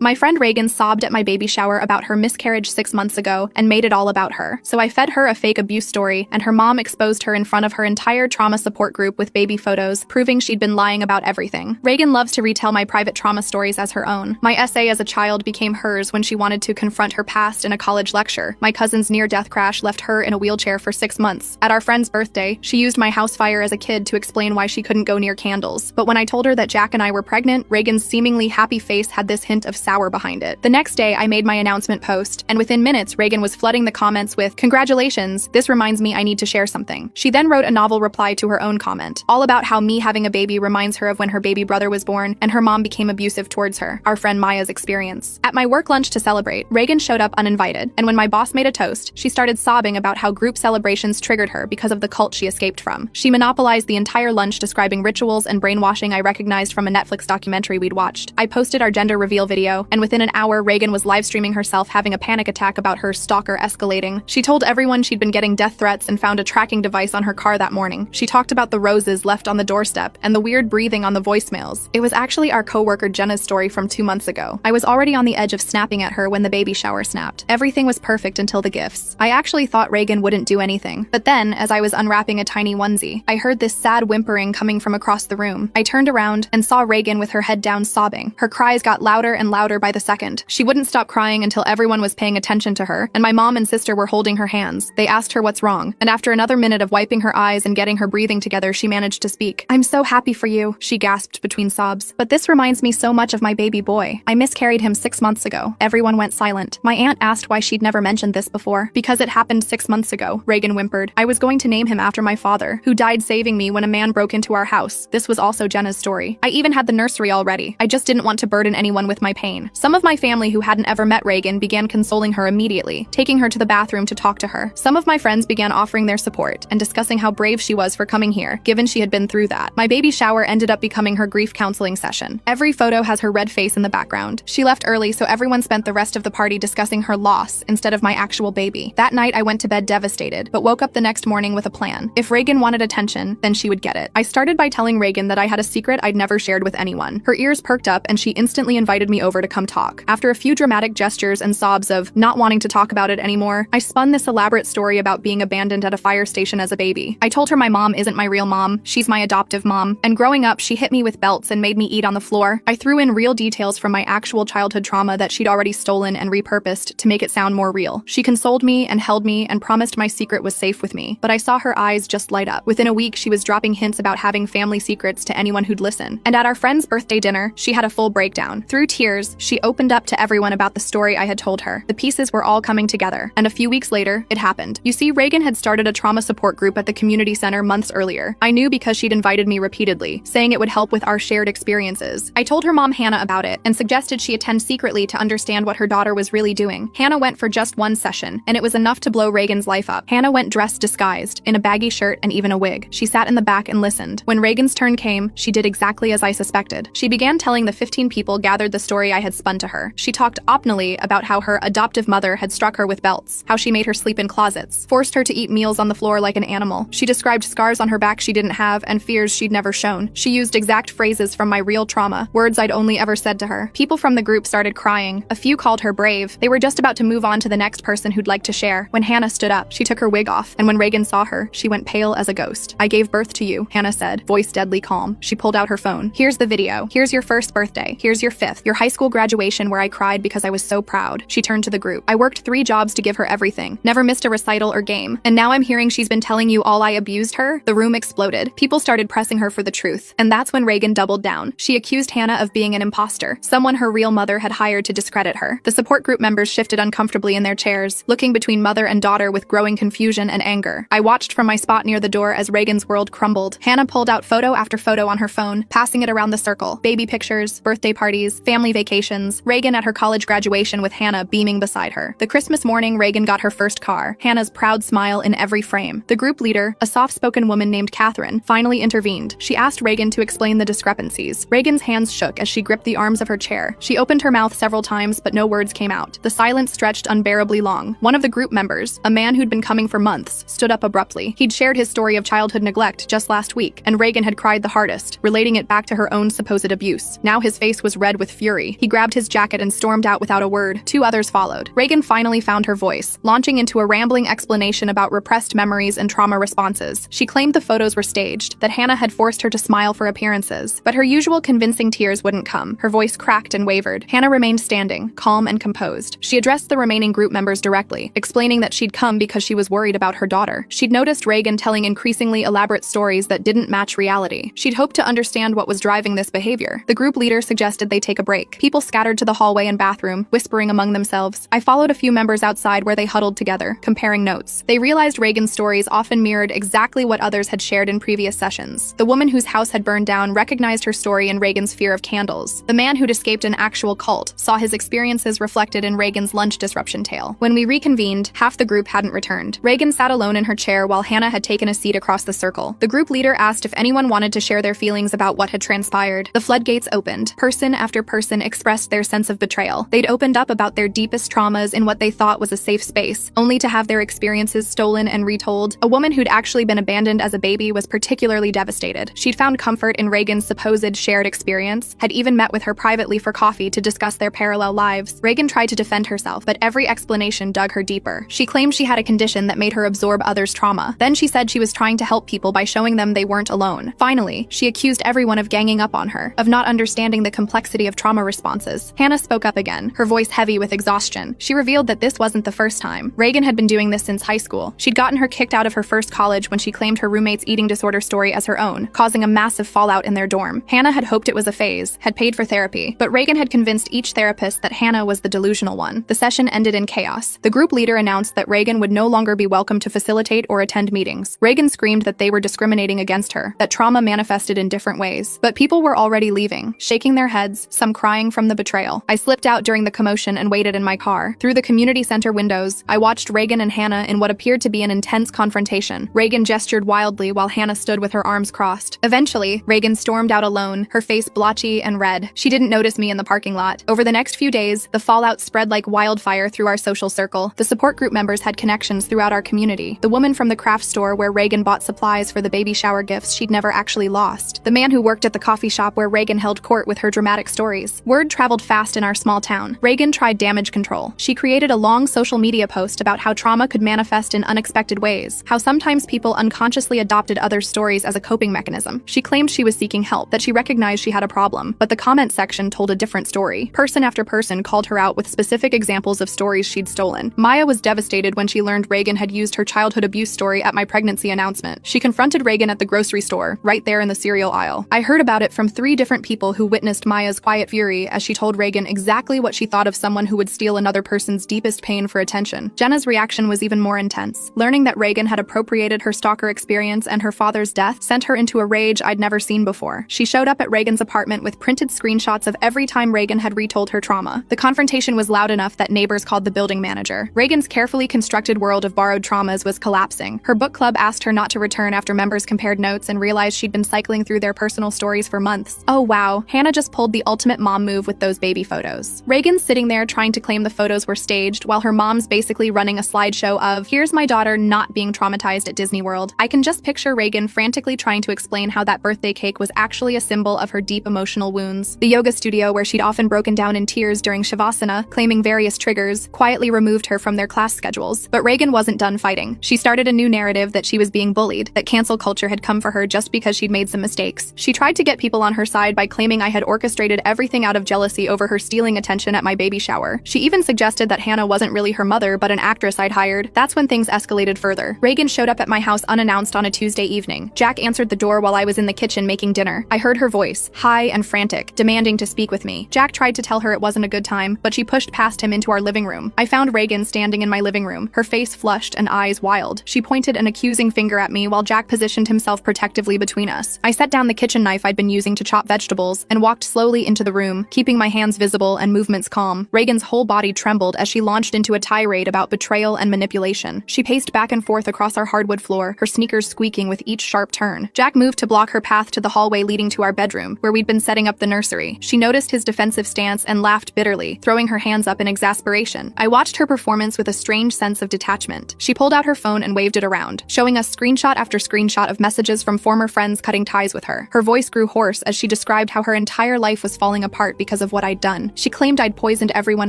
My friend Reagan sobbed at my baby shower about her miscarriage 6 months ago and made it all about her. So I fed her a fake abuse story, and her mom exposed her in front of her entire trauma support group with baby photos, proving she'd been lying about everything. Reagan loves to retell my private trauma stories as her own. My essay as a child became hers when she wanted to confront her past in a college lecture. My cousin's near-death crash left her in a wheelchair for 6 months. At our friend's birthday, she used my house fire as a kid to explain why she couldn't go near candles. But when I told her that Jack and I were pregnant, Reagan's seemingly happy face had this hint of sour behind it. The next day, I made my announcement post, and within minutes, Reagan was flooding the comments with, "Congratulations, this reminds me I need to share something." She then wrote a novel reply to her own comment, all about how me having a baby reminds her of when her baby brother was born and her mom became abusive towards her, our friend Maya's experience. At my work lunch to celebrate, Reagan showed up uninvited, and when my boss made a toast, she started sobbing about how group celebrations triggered her because of the cult she escaped from. She monopolized the entire lunch describing rituals and brainwashing I recognized from a Netflix documentary we'd watched. I posted our gender reveal video, and within an hour, Reagan was live streaming herself having a panic attack about her stalker escalating. She told everyone she'd been getting death threats and found a tracking device on her car that morning. She talked about the roses left on the doorstep and the weird breathing on the voicemails. It was actually our coworker Jenna's story from 2 months ago. I was already on the edge of snapping at her when the baby shower snapped. Everything was perfect until the gifts. I actually thought Reagan wouldn't do anything. But then, as I was unwrapping a tiny onesie, I heard this sad whimpering coming from across the room. I turned around and saw Reagan with her head down sobbing. Her cries got louder and louder by the second. She wouldn't stop crying until everyone was paying attention to her, and my mom and sister were holding her hands. They asked her what's wrong, and after another minute of wiping her eyes and getting her breathing together, she managed to speak. "I'm so happy for you," she gasped between sobs. "But this reminds me so much of my baby boy. I miscarried him 6 months ago." Everyone went silent. My aunt asked why she'd never mentioned this before. "Because it happened 6 months ago," Reagan whimpered. "I was going to name him after my father, who died saving me when a man broke into our house." This was also Jenna's story. "I even had the nursery already. I just didn't want to burden anyone with my pain." Some of my family who hadn't ever met Reagan began consoling her immediately, taking her to the bathroom to talk to her. Some of my friends began offering their support and discussing how brave she was for coming here, given she had been through that. My baby shower ended up becoming her grief counseling session. Every photo has her red face in the background. She left early, so everyone spent the rest of the party discussing her loss instead of my actual baby. That night, I went to bed devastated, but woke up the next morning with a plan. If Reagan wanted attention, then she would get it. I started by telling Reagan that I had a secret I'd never shared with anyone. Her ears perked up, and she instantly invited me over to come talk. After a few dramatic gestures and sobs of not wanting to talk about it anymore, I spun this elaborate story about being abandoned at a fire station as a baby. I told her my mom isn't my real mom, she's my adoptive mom, and growing up, she hit me with belts and made me eat on the floor. I threw in real details from my actual childhood trauma that she'd already stolen and repurposed to make it sound more real. She consoled me and held me and promised my secret was safe with me, but I saw her eyes just light up. Within a week, she was dropping hints about having family secrets to anyone who'd listen. And at our friend's birthday dinner, she had a full breakdown. Through tears, she opened up to everyone about the story I had told her. The pieces were all coming together, and a few weeks later, it happened. You see, Reagan had started a trauma support group at the community center months earlier. I knew because she'd invited me repeatedly, saying it would help with our shared experiences. I told her mom Hannah about it and suggested she attend secretly to understand what her daughter was really doing. Hannah went for just one session, and it was enough to blow Reagan's life up. Hannah went dressed disguised, in a baggy shirt and even a wig. She sat in the back and listened. When Reagan's turn came, she did exactly as I suspected. She began telling the 15 people gathered the story I had spun to her. She talked opinally about how her adoptive mother had struck her with belts, how she made her sleep in closets, forced her to eat meals on the floor like an animal. She described scars on her back she didn't have and fears she'd never shown. She used exact phrases from my real trauma, words I'd only ever said to her. People from the group started crying. A few called her brave. They were just about to move on to the next person who'd like to share. When Hannah stood up, she took her wig off, and when Reagan saw her, she went pale as a ghost. "I gave birth to you," Hannah said, voice deadly calm. She pulled out her phone. "Here's the video. Here's your first birthday. Here's your 5th. Your high school graduation where I cried because I was so proud." She turned to the group. "I worked 3 jobs to give her everything. Never missed a recital or game. And now I'm hearing she's been telling you all I abused her?" The room exploded. People started pressing her for the truth. And that's when Reagan doubled down. She accused Hannah of being an imposter, someone her real mother had hired to discredit her. The support group members shifted uncomfortably in their chairs, looking between mother and daughter with growing confusion and anger. I watched from my spot near the door as Reagan's world crumbled. Hannah pulled out photo after photo on her phone, passing it around the circle. Baby pictures, birthday parties, family vacations, Reagan at her college graduation with Hannah beaming beside her. The Christmas morning, Reagan got her first car, Hannah's proud smile in every frame. The group leader, a soft-spoken woman named Catherine, finally intervened. She asked Reagan to explain the discrepancies. Reagan's hands shook as she gripped the arms of her chair. She opened her mouth several times, but no words came out. The silence stretched unbearably long. One of the group members, a man who'd been coming for months, stood up abruptly. He'd shared his story of childhood neglect just last week, and Reagan had cried the hardest, relating it back to her own supposed abuse. Now his face was red with fury. He grabbed his jacket and stormed out without a word. 2 others followed. Reagan finally found her voice, launching into a rambling explanation about repressed memories and trauma responses. She claimed the photos were staged, that Hannah had forced her to smile for appearances. But her usual convincing tears wouldn't come. Her voice cracked and wavered. Hannah remained standing, calm and composed. She addressed the remaining group members directly, explaining that she'd come because she was worried about her daughter. She'd noticed Reagan telling increasingly elaborate stories that didn't match reality. She'd hoped to understand what was driving this behavior. The group leader suggested they take a break. People scattered to the hallway and bathroom, whispering among themselves. I followed a few members outside where they huddled together, comparing notes. They realized Reagan's stories often mirrored exactly what others had shared in previous sessions. The woman whose house had burned down recognized her story in Reagan's fear of candles. The man who'd escaped an actual cult saw his experiences reflected in Reagan's lunch disruption tale. When we reconvened, half the group hadn't returned. Reagan sat alone in her chair while Hannah had taken a seat across the circle. The group leader asked if anyone wanted to share their feelings about what had transpired. The floodgates opened. Person after person expressed their sense of betrayal. They'd opened up about their deepest traumas in what they thought was a safe space, only to have their experiences stolen and retold. A woman who'd actually been abandoned as a baby was particularly devastated. She'd found comfort in Reagan's supposed shared experience, had even met with her privately for coffee to discuss their parallel lives. Reagan tried to defend herself, but every explanation dug her deeper. She claimed she had a condition that made her absorb others' trauma. Then she said she was trying to help people by showing them they weren't alone. Finally, she accused everyone of ganging up on her, of not understanding the complexity of trauma responses. Hannah spoke up again, her voice heavy with exhaustion. She revealed that this wasn't the first time. Reagan had been doing this since high school. She'd gotten her kicked out of her first college when she claimed her roommate's eating disorder story as her own, causing a massive fallout in their dorm. Hannah had hoped it was a phase, had paid for therapy, but Reagan had convinced each therapist that Hannah was the delusional one. The session ended in chaos. The group leader announced that Reagan would no longer be welcome to facilitate or attend meetings. Reagan screamed that they were discriminating against her, that trauma manifested in different ways. But people were already leaving, shaking their heads, some crying from the betrayal. I slipped out during the commotion and waited in my car. Through the community center windows, I watched Reagan and Hannah in what appeared to be an intense confrontation. Reagan gestured wildly while Hannah stood with her arms crossed. Eventually, Reagan stormed out alone, her face blotchy and red. She didn't notice me in the parking lot. Over the next few days, the fallout spread like wildfire through our social circle. The support group members had connections throughout our community. The woman from the craft store where Reagan bought supplies for the baby shower gifts she'd never actually lost. The man who worked at the coffee shop where Reagan held court with her dramatic stories. Word traveled fast in our small town. Reagan tried damage control. She created a long social media post about how trauma could manifest in unexpected ways, how sometimes people unconsciously adopted others' stories as a coping mechanism. She claimed she was seeking help, that she recognized she had a problem, but the comment section told a different story. Person after person called her out with specific examples of stories she'd stolen. Maya was devastated when she learned Reagan had used her childhood abuse story at my pregnancy announcement. She confronted Reagan at the grocery store, right there in the cereal aisle. I heard about it from 3 different people who witnessed Maya's quiet fury as she told Reagan exactly what she thought of someone who would steal another person's deepest pain for attention. Jenna's reaction was even more intense. Learning that Reagan had appropriated her stalker experience and her father's death sent her into a rage I'd never seen before. She showed up at Reagan's apartment with printed screenshots of every time Reagan had retold her trauma. The confrontation was loud enough that neighbors called the building manager. Reagan's carefully constructed world of borrowed traumas was collapsing. Her book club asked her not to return after members compared notes and realized she'd been cycling through their personal stories for months. Oh wow, Hannah just pulled the ultimate mom move with those baby photos. Reagan's sitting there trying to claim the photos were staged while her mom's basically running a slideshow of, here's my daughter not being traumatized at Disney World. I can just picture Reagan frantically trying to explain how that birthday cake was actually a symbol of her deep emotional wounds. The yoga studio where she'd often broken down in tears during Shavasana, claiming various triggers, quietly removed her from their class schedules. But Reagan wasn't done fighting. She started a new narrative that she was being bullied, that cancel culture had come for her just because she'd made some mistakes. She tried to get people on her side by claiming I had orchestrated everything out of jealousy over her stealing attention at my baby shower. She even suggested that Hannah wasn't really her mother but an actress I'd hired. That's when things escalated further. Reagan showed up at my house unannounced on a Tuesday evening. Jack answered the door while I was in the kitchen making dinner. I heard her voice, high and frantic, demanding to speak with me. Jack tried to tell her it wasn't a good time, but she pushed past him into our living room. I found Reagan standing in my living room, her face flushed and eyes wild. She pointed an accusing finger at me while Jack positioned himself protectively between us. I set down the kitchen knife I'd been using to chop vegetables and walked slowly into the room, keeping my hands visible and movements calm. Reagan's whole body trembled as she launched into a tirade about betrayal and manipulation. She paced back and forth across our hardwood floor, her sneakers squeaking with each sharp turn. Jack moved to block her path to the hallway leading to our bedroom, where we'd been setting up the nursery. She noticed his defensive stance and laughed bitterly, throwing her hands up in exasperation. I watched her performance with a strange sense of detachment. She pulled out her phone and waved it around, showing us screenshot after screenshot of messages from former friends cutting ties with her. Her voice grew hoarse as she described how her entire life was falling apart because because of what I'd done. She claimed I'd poisoned everyone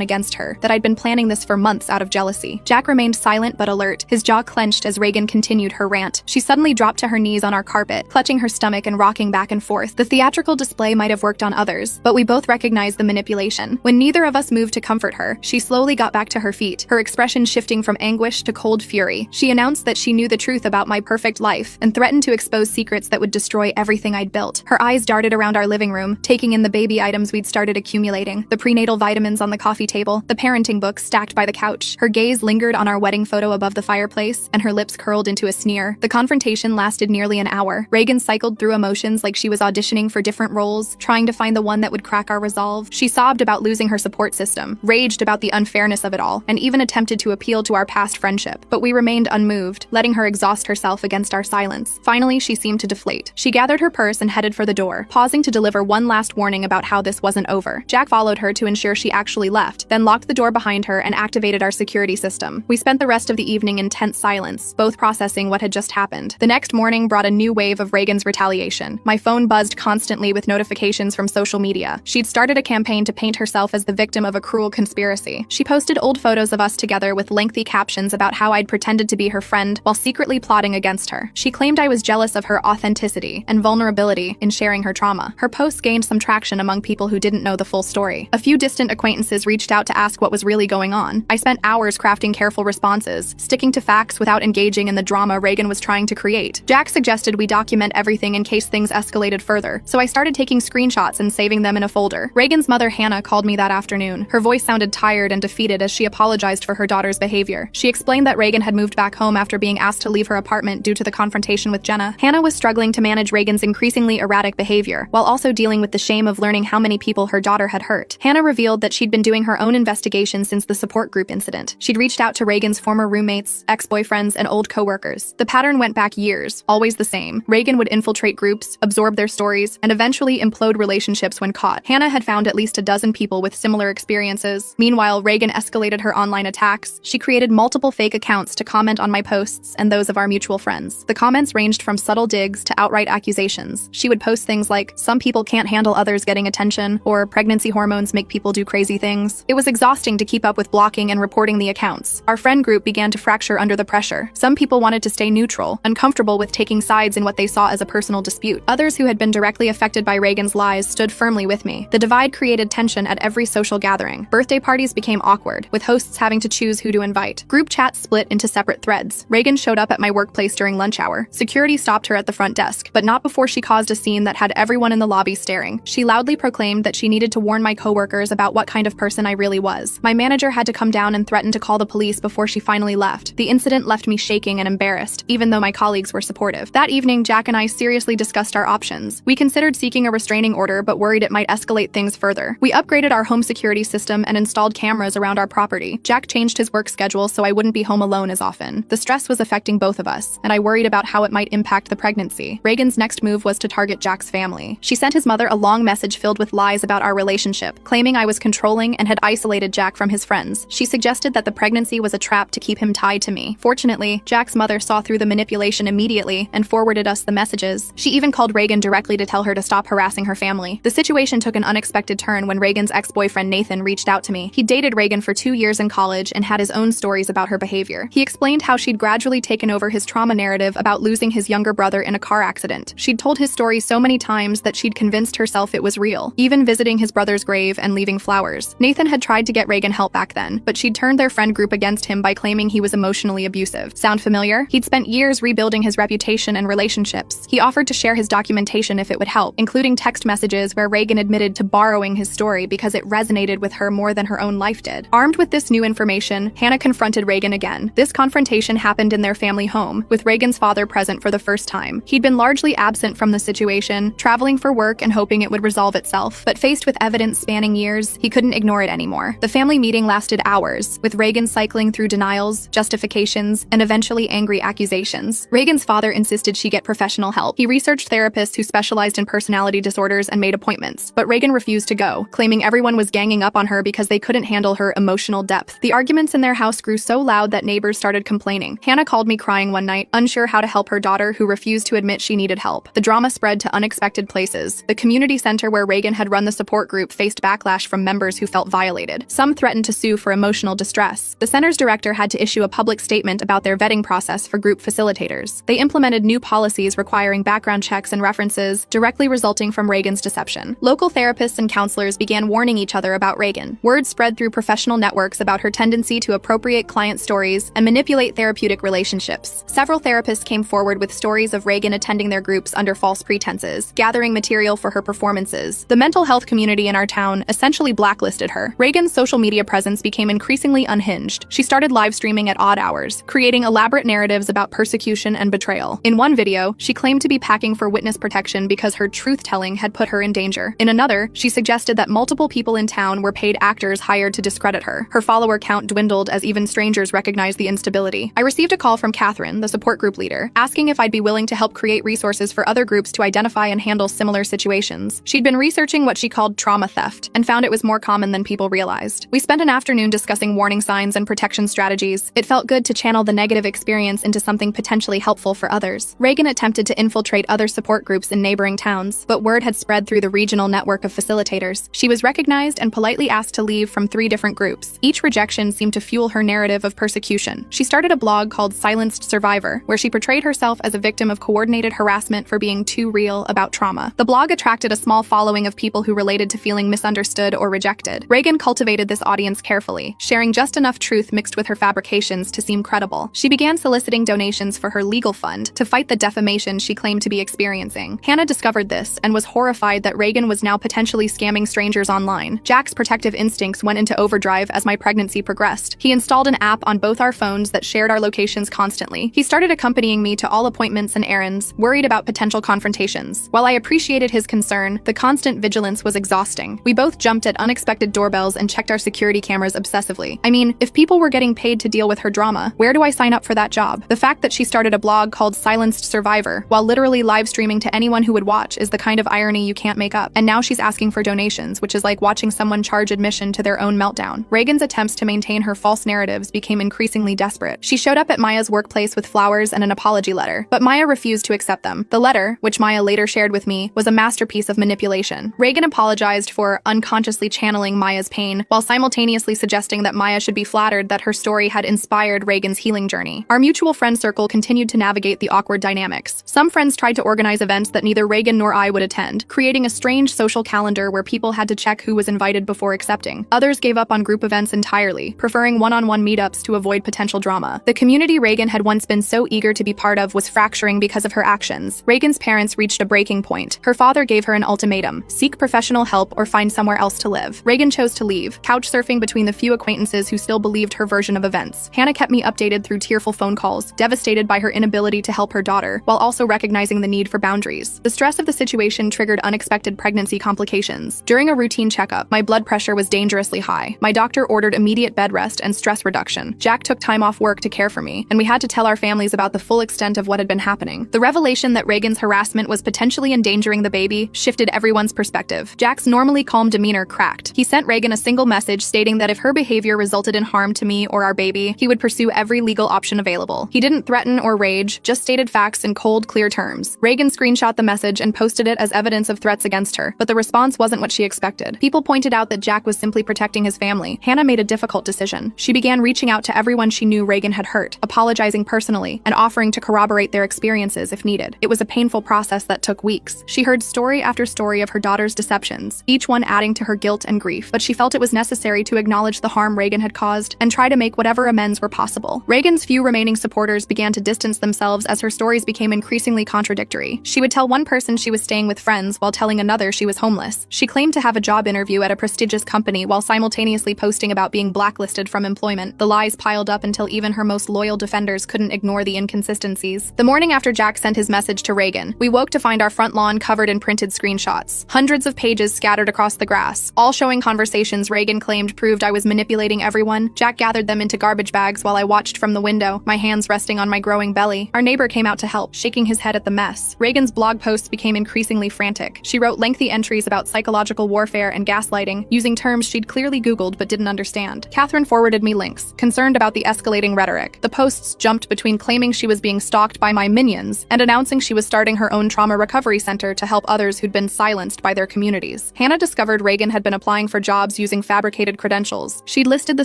against her, that I'd been planning this for months out of jealousy. Jack remained silent but alert, his jaw clenched as Reagan continued her rant. She suddenly dropped to her knees on our carpet, clutching her stomach and rocking back and forth. The theatrical display might have worked on others, but we both recognized the manipulation. When neither of us moved to comfort her, she slowly got back to her feet, her expression shifting from anguish to cold fury. She announced that she knew the truth about my perfect life and threatened to expose secrets that would destroy everything I'd built. Her eyes darted around our living room, taking in the baby items we'd started accumulating, the prenatal vitamins on the coffee table, the parenting books stacked by the couch. Her gaze lingered on our wedding photo above the fireplace, and her lips curled into a sneer. The confrontation lasted nearly an hour. Reagan cycled through emotions like she was auditioning for different roles, trying to find the one that would crack our resolve. She sobbed about losing her support system, raged about the unfairness of it all, and even attempted to appeal to our past friendship. But we remained unmoved, letting her exhaust herself against our silence. Finally, she seemed to deflate. She gathered her purse and headed for the door, pausing to deliver one last warning about how this wasn't over. Jack followed her to ensure she actually left, then locked the door behind her and activated our security system. We spent the rest of the evening in tense silence, both processing what had just happened. The next morning brought a new wave of Reagan's retaliation. My phone buzzed constantly with notifications from social media. She'd started a campaign to paint herself as the victim of a cruel conspiracy. She posted old photos of us together with lengthy captions about how I'd pretended to be her friend while secretly plotting against her. She claimed I was jealous of her authenticity and vulnerability in sharing her trauma. Her posts gained some traction among people who didn't know the full story. A few distant acquaintances reached out to ask what was really going on. I spent hours crafting careful responses, sticking to facts without engaging in the drama Reagan was trying to create. Jack suggested we document everything in case things escalated further, so I started taking screenshots and saving them in a folder. Reagan's mother, Hannah, called me that afternoon. Her voice sounded tired and defeated as she apologized for her daughter's behavior. She explained that Reagan had moved back home after being asked to leave her apartment due to the confrontation with Jenna. Hannah was struggling to manage Reagan's increasingly erratic behavior, while also dealing with the shame of learning how many people her daughter had hurt. Hannah revealed that she'd been doing her own investigation since the support group incident. She'd reached out to Reagan's former roommates, ex-boyfriends, and old coworkers. The pattern went back years, always the same. Reagan would infiltrate groups, absorb their stories, and eventually implode relationships when caught. Hannah had found at least a dozen people with similar experiences. Meanwhile, Reagan escalated her online attacks. She created multiple fake accounts to comment on my posts and those of our mutual friends. The comments ranged from subtle digs to outright accusations. She would post things like, "Some people can't handle others getting attention," or "Pregnancy hormones make people do crazy things." It was exhausting to keep up with blocking and reporting the accounts. Our friend group began to fracture under the pressure. Some people wanted to stay neutral, uncomfortable with taking sides in what they saw as a personal dispute. Others who had been directly affected by Reagan's lies stood firmly with me. The divide created tension at every social gathering. Birthday parties became awkward, with hosts having to choose who to invite. Group chats split into separate threads. Reagan showed up at my workplace during lunch hour. Security stopped her at the front desk, but not before she caused a scene that had everyone in the lobby staring. She loudly proclaimed that she needed to warn my coworkers about what kind of person I really was. My manager had to come down and threaten to call the police before she finally left. The incident left me shaking and embarrassed, even though my colleagues were supportive. That evening, Jack and I seriously discussed our options. We considered seeking a restraining order, but worried it might escalate things further. We upgraded our home security system and installed cameras around our property. Jack changed his work schedule so I wouldn't be home alone as often. The stress was affecting both of us, and I worried about how it might impact the pregnancy. Reagan's next move was to target Jack's family. She sent his mother a long message filled with lies about our relationship, claiming I was controlling and had isolated Jack from his friends. She suggested that the pregnancy was a trap to keep him tied to me. Fortunately, Jack's mother saw through the manipulation immediately and forwarded us the messages. She even called Reagan directly to tell her to stop harassing her family. The situation took an unexpected turn when Reagan's ex-boyfriend Nathan reached out to me. He dated Reagan for 2 years in college and had his own stories about her behavior. He explained how she'd gradually taken over his trauma narrative about losing his younger brother in a car accident. She'd told his story so many times that she'd convinced herself it was real, even visiting his brother's grave and leaving flowers. Nathan had tried to get Reagan help back then, but she'd turned their friend group against him by claiming he was emotionally abusive. Sound familiar? He'd spent years rebuilding his reputation and relationships. He offered to share his documentation if it would help, including text messages where Reagan admitted to borrowing his story because it resonated with her more than her own life did. Armed with this new information, Hannah confronted Reagan again. This confrontation happened in their family home, with Reagan's father present for the first time. He'd been largely absent from the situation, traveling for work and hoping it would resolve itself, but faced with evidence spanning years, he couldn't ignore it anymore. The family meeting lasted hours, with Reagan cycling through denials, justifications, and eventually angry accusations. Reagan's father insisted she get professional help. He researched therapists who specialized in personality disorders and made appointments, but Reagan refused to go, claiming everyone was ganging up on her because they couldn't handle her emotional depth. The arguments in their house grew so loud that neighbors started complaining. Hannah called me crying one night, unsure how to help her daughter who refused to admit she needed help. The drama spread to unexpected places. The community center where Reagan had run the support support group faced backlash from members who felt violated. Some threatened to sue for emotional distress. The center's director had to issue a public statement about their vetting process for group facilitators. They implemented new policies requiring background checks and references, directly resulting from Reagan's deception. Local therapists and counselors began warning each other about Reagan. Word spread through professional networks about her tendency to appropriate client stories and manipulate therapeutic relationships. Several therapists came forward with stories of Reagan attending their groups under false pretenses, gathering material for her performances. The mental health community in our town essentially blacklisted her. Reagan's social media presence became increasingly unhinged. She started live streaming at odd hours, creating elaborate narratives about persecution and betrayal. In one video, she claimed to be packing for witness protection because her truth-telling had put her in danger. In another, she suggested that multiple people in town were paid actors hired to discredit her. Her follower count dwindled as even strangers recognized the instability. I received a call from Catherine, the support group leader, asking if I'd be willing to help create resources for other groups to identify and handle similar situations. She'd been researching what she called trauma theft and found it was more common than people realized. We spent an afternoon discussing warning signs and protection strategies. It felt good to channel the negative experience into something potentially helpful for others. Reagan attempted to infiltrate other support groups in neighboring towns, but word had spread through the regional network of facilitators. She was recognized and politely asked to leave from 3 different groups. Each rejection seemed to fuel her narrative of persecution. She started a blog called Silenced Survivor, where she portrayed herself as a victim of coordinated harassment for being too real about trauma. The blog attracted a small following of people who related to feeling misunderstood or rejected. Reagan cultivated this audience carefully, sharing just enough truth mixed with her fabrications to seem credible. She began soliciting donations for her legal fund to fight the defamation she claimed to be experiencing. Hannah discovered this and was horrified that Reagan was now potentially scamming strangers online. Jack's protective instincts went into overdrive as my pregnancy progressed. He installed an app on both our phones that shared our locations constantly. He started accompanying me to all appointments and errands, worried about potential confrontations. While I appreciated his concern, the constant vigilance was exhausting. We both jumped at unexpected doorbells and checked our security cameras obsessively. I mean, if people were getting paid to deal with her drama, where do I sign up for that job? The fact that she started a blog called Silenced Survivor, while literally live streaming to anyone who would watch, is the kind of irony you can't make up. And now she's asking for donations, which is like watching someone charge admission to their own meltdown. Reagan's attempts to maintain her false narratives became increasingly desperate. She showed up at Maya's workplace with flowers and an apology letter, but Maya refused to accept them. The letter, which Maya later shared with me, was a masterpiece of manipulation. Reagan apologized for unconsciously channeling Maya's pain, while simultaneously suggesting that Maya should be flattered that her story had inspired Reagan's healing journey. Our mutual friend circle continued to navigate the awkward dynamics. Some friends tried to organize events that neither Reagan nor I would attend, creating a strange social calendar where people had to check who was invited before accepting. Others gave up on group events entirely, preferring one-on-one meetups to avoid potential drama. The community Reagan had once been so eager to be part of was fracturing because of her actions. Reagan's parents reached a breaking point. Her father gave her an ultimatum: seek professional help or find somewhere else to live. Reagan chose to leave, couch surfing between the few acquaintances who still believed her version of events. Hannah kept me updated through tearful phone calls, devastated by her inability to help her daughter, while also recognizing the need for boundaries. The stress of the situation triggered unexpected pregnancy complications. During a routine checkup, my blood pressure was dangerously high. My doctor ordered immediate bed rest and stress reduction. Jack took time off work to care for me, and we had to tell our families about the full extent of what had been happening. The revelation that Reagan's harassment was potentially endangering the baby shifted everyone's perspective. Jack's normally calm demeanor cracked. He sent Reagan a single message stating that if her behavior resulted in harm to me or our baby, he would pursue every legal option available. He didn't threaten or rage, just stated facts in cold, clear terms. Reagan screenshot the message and posted it as evidence of threats against her, but the response wasn't what she expected. People pointed out that Jack was simply protecting his family. Hannah made a difficult decision. She began reaching out to everyone she knew Reagan had hurt, apologizing personally, and offering to corroborate their experiences if needed. It was a painful process that took weeks. She heard story after story of her daughter's deceptions, each one adding to her guilt and grief, but she felt it was necessary to acknowledge the harm Reagan had caused and try to make whatever amends were possible. Reagan's few remaining supporters began to distance themselves as her stories became increasingly contradictory. She would tell one person she was staying with friends while telling another she was homeless. She claimed to have a job interview at a prestigious company while simultaneously posting about being blacklisted from employment. The lies piled up until even her most loyal defenders couldn't ignore the inconsistencies. The morning after Jack sent his message to Reagan, we woke to find our front lawn covered in printed screenshots. Hundreds of pages scattered across the grass, all showing conversations Reagan claimed proved I was manipulating everyone. Jack gathered them into garbage bags while I watched from the window, my hands resting on my growing belly. Our neighbor came out to help, shaking his head at the mess. Reagan's blog posts became increasingly frantic. She wrote lengthy entries about psychological warfare and gaslighting, using terms she'd clearly Googled but didn't understand. Catherine forwarded me links, concerned about the escalating rhetoric. The posts jumped between claiming she was being stalked by my minions and announcing she was starting her own trauma recovery center to help others who'd been silenced by their communities. lies. Hannah discovered Reagan had been applying for jobs using fabricated credentials. She'd listed the